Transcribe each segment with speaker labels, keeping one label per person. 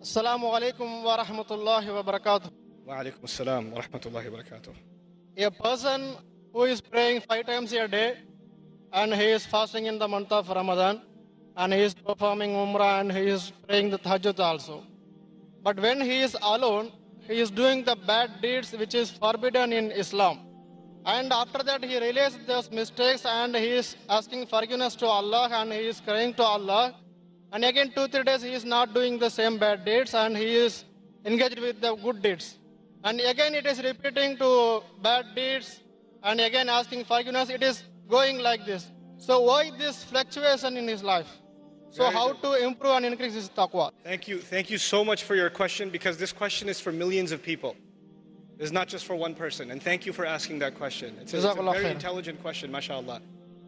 Speaker 1: Assalam Alaikum Warahmatullah Wabarakatuh.
Speaker 2: Wa alaikum assalam wa rahmatullahi wa barakatuh.
Speaker 1: A person who is praying 5 times a day and he is fasting in the month of Ramadan and he is performing Umrah and he is praying the Tahajjud also. But when he is alone, he is doing the bad deeds which is forbidden in Islam. And after that he realizes those mistakes and he is asking forgiveness to Allah and he is crying to Allah. And again 2-3 days he is not doing the same bad deeds and he is engaged with the good deeds. And again it is repeating to bad deeds and again asking forgiveness. It is going like this. So why this fluctuation in his life? So
Speaker 2: Very
Speaker 1: how
Speaker 2: good.
Speaker 1: to improve and increase his taqwa?
Speaker 2: Thank you so much for your question, because this question is for millions of people. It's not just for one person. And thank you for asking that question. It's a
Speaker 1: Jazakallah
Speaker 2: very
Speaker 1: khair.
Speaker 2: intelligent question, mashallah.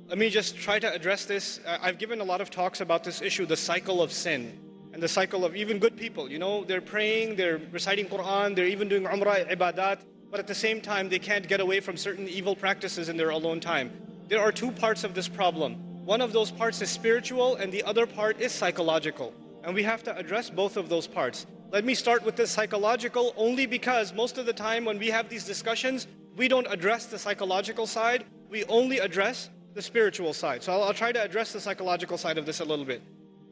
Speaker 2: Let me just try to address this. I've given a lot of talks about this issue, the cycle of sin, and the cycle of even good people. You know, they're praying, they're reciting Quran, they're even doing Umrah, ibadat, but at the same time, they can't get away from certain evil practices in their alone time. There are two parts of this problem. One of those parts is spiritual, and the other part is psychological. And we have to address both of those parts. Let me start with the psychological, only because most of the time when we have these discussions, we don't address the psychological side, we only address the spiritual side. So I'll try to address the psychological side of this a little bit.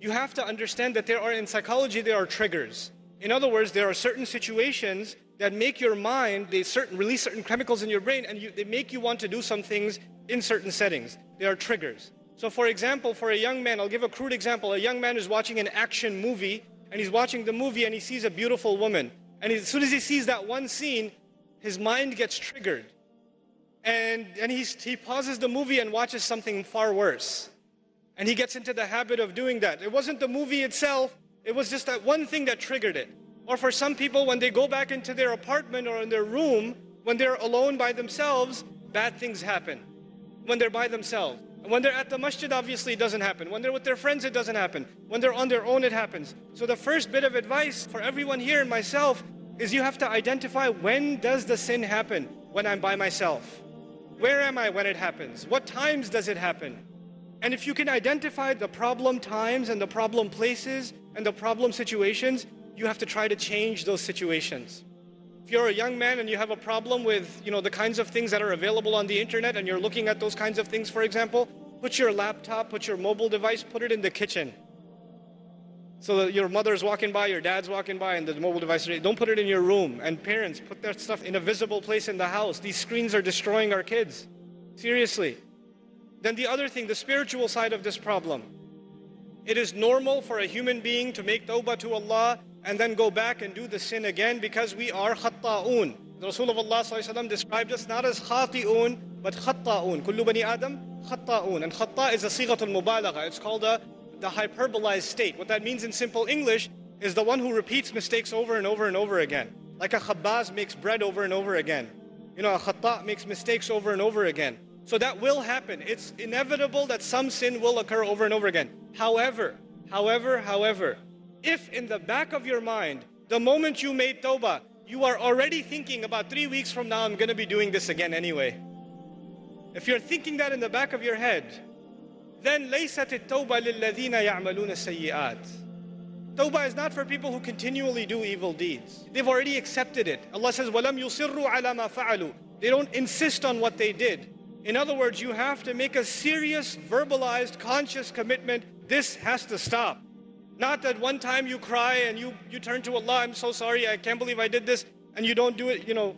Speaker 2: You have to understand that in psychology, there are triggers. In other words, there are certain situations that make your mind, release certain chemicals in your brain, and they make you want to do some things in certain settings. They are triggers. So for example, for a young man, I'll give a crude example. A young man is watching an action movie, and he's watching the movie and he sees a beautiful woman. And as soon as he sees that one scene, his mind gets triggered. And he pauses the movie and watches something far worse. And he gets into the habit of doing that. It wasn't the movie itself, it was just that one thing that triggered it. Or for some people, when they go back into their apartment or in their room, when they're alone by themselves, bad things happen. When they're by themselves. When they're at the masjid, obviously it doesn't happen. When they're with their friends, it doesn't happen. When they're on their own, it happens. So the first bit of advice for everyone here and myself is you have to identify, when does the sin happen? When I'm by myself. Where am I when it happens? What times does it happen? And if you can identify the problem times and the problem places and the problem situations, you have to try to change those situations. If you're a young man and you have a problem with, the kinds of things that are available on the internet, and you're looking at those kinds of things, for example, put your laptop, put your mobile device, put it in the kitchen. So that your mother's walking by, your dad's walking by, and the mobile device, don't put it in your room. And parents, put that stuff in a visible place in the house. These screens are destroying our kids. Seriously. Then the other thing, the spiritual side of this problem. It is normal for a human being to make tawbah to Allah and then go back and do the sin again, because we are khatta'un. The Rasul of Allah ﷺ described us not as khati'un, but khatta'un. Kullu bani Adam, khatta'un. And khatta' is a sighatul mubalagha. It's called the hyperbolized state. What that means in simple English is the one who repeats mistakes over and over and over again. Like a khabbaz makes bread over and over again. A khatta' makes mistakes over and over again. So that will happen. It's inevitable that some sin will occur over and over again. However, if in the back of your mind, the moment you made tawbah, you are already thinking about 3 weeks from now, I'm going to be doing this again anyway. If you're thinking that in the back of your head, then لَيْسَتِ التَّوْبَةِ لِلَّذِينَ يَعْمَلُونَ السَّيِّئَاتِ. Tawbah is not for people who continually do evil deeds. They've already accepted it. Allah says, وَلَمْ يُصِرُّوا عَلَى مَا فَعَلُوا. They don't insist on what they did. In other words, you have to make a serious, verbalized, conscious commitment. This has to stop. Not that one time you cry and you turn to Allah, I'm so sorry, I can't believe I did this, and you don't do it. You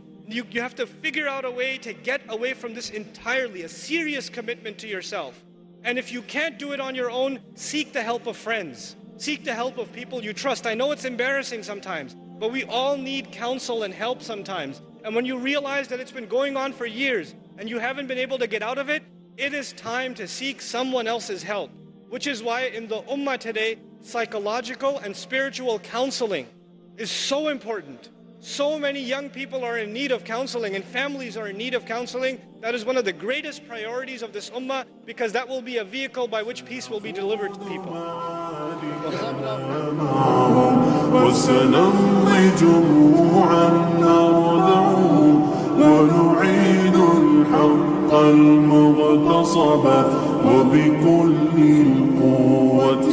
Speaker 2: have to figure out a way to get away from this entirely, a serious commitment to yourself. And if you can't do it on your own, seek the help of friends. Seek the help of people you trust. I know it's embarrassing sometimes, but we all need counsel and help sometimes. And when you realize that it's been going on for years and you haven't been able to get out of it, it is time to seek someone else's help. Which is why in the ummah today, psychological and spiritual counseling is so important. So many young people are in need of counseling, and families are in need of counseling. That is one of the greatest priorities of this ummah, because that will be a vehicle by which peace will be delivered to people.
Speaker 3: المغتصب وبكل القوة